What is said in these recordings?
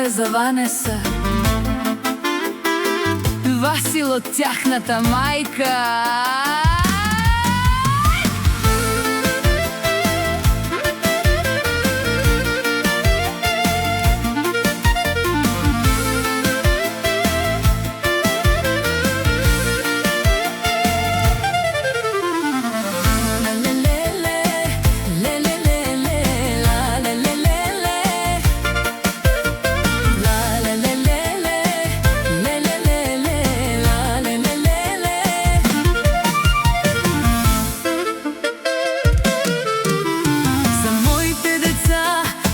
каже за Ванеса. Васил од тяхната мајка.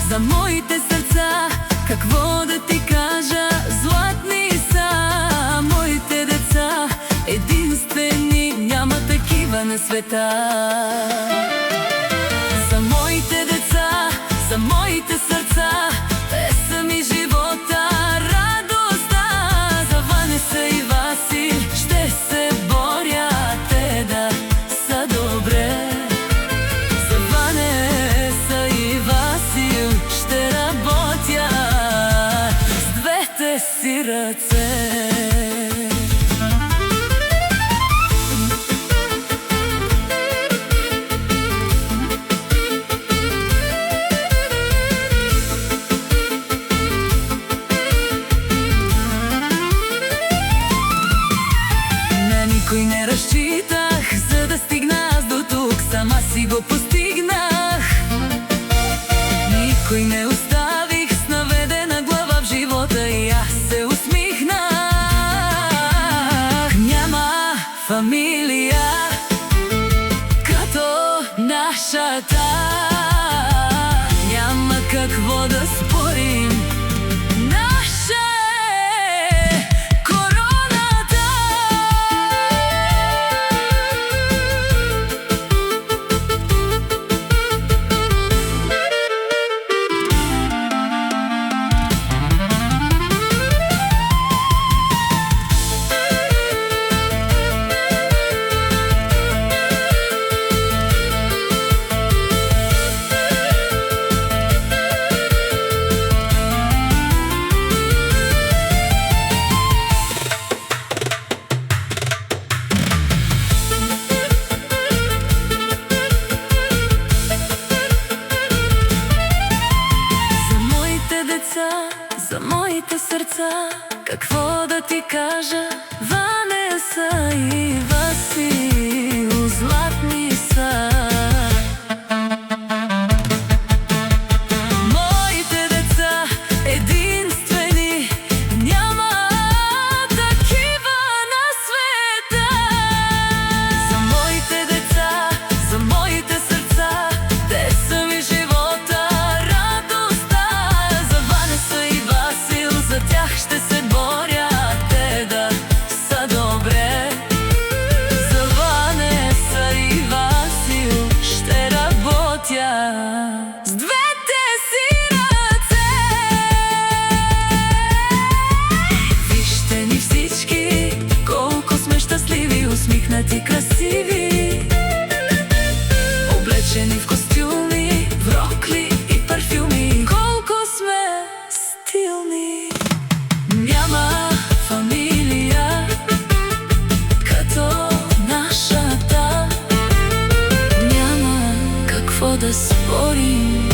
За моите срца, какво да ти кажа, златни са моите деца, единствени, няма такива на света. За моите деца, за моите срца, те са ми живота, радостта. За Ванеса и Васил ще се боря, те да са добре. За Ванеса и Васил ще работя с двете си ръце. На никой не разчитах, за да стигна аз до тук, сама си го постигнах. Никой не оставих с наведена глава в живота и аз се усмихнах. Няма фамилия като нашата, няма какво да спорим. Наша е короната. За моите сърца, какво да ти кажа, Ванеса и Васил златни са. Моите деца единствени, няма такива на света. За моите деца, за моите сърца, те са ми живота, радостта. За Ванеса и Васил, за тях ще се боря, те да са добре. За Ванеса и Васил ще работя с двете си ръце. Вижте ни всички, колко сме щастливи, усмихнати, красиви, облечени в костюми, в рокли и парфюми. Колко сме стилни. Няма фамилия като нашата, няма какво да спорим.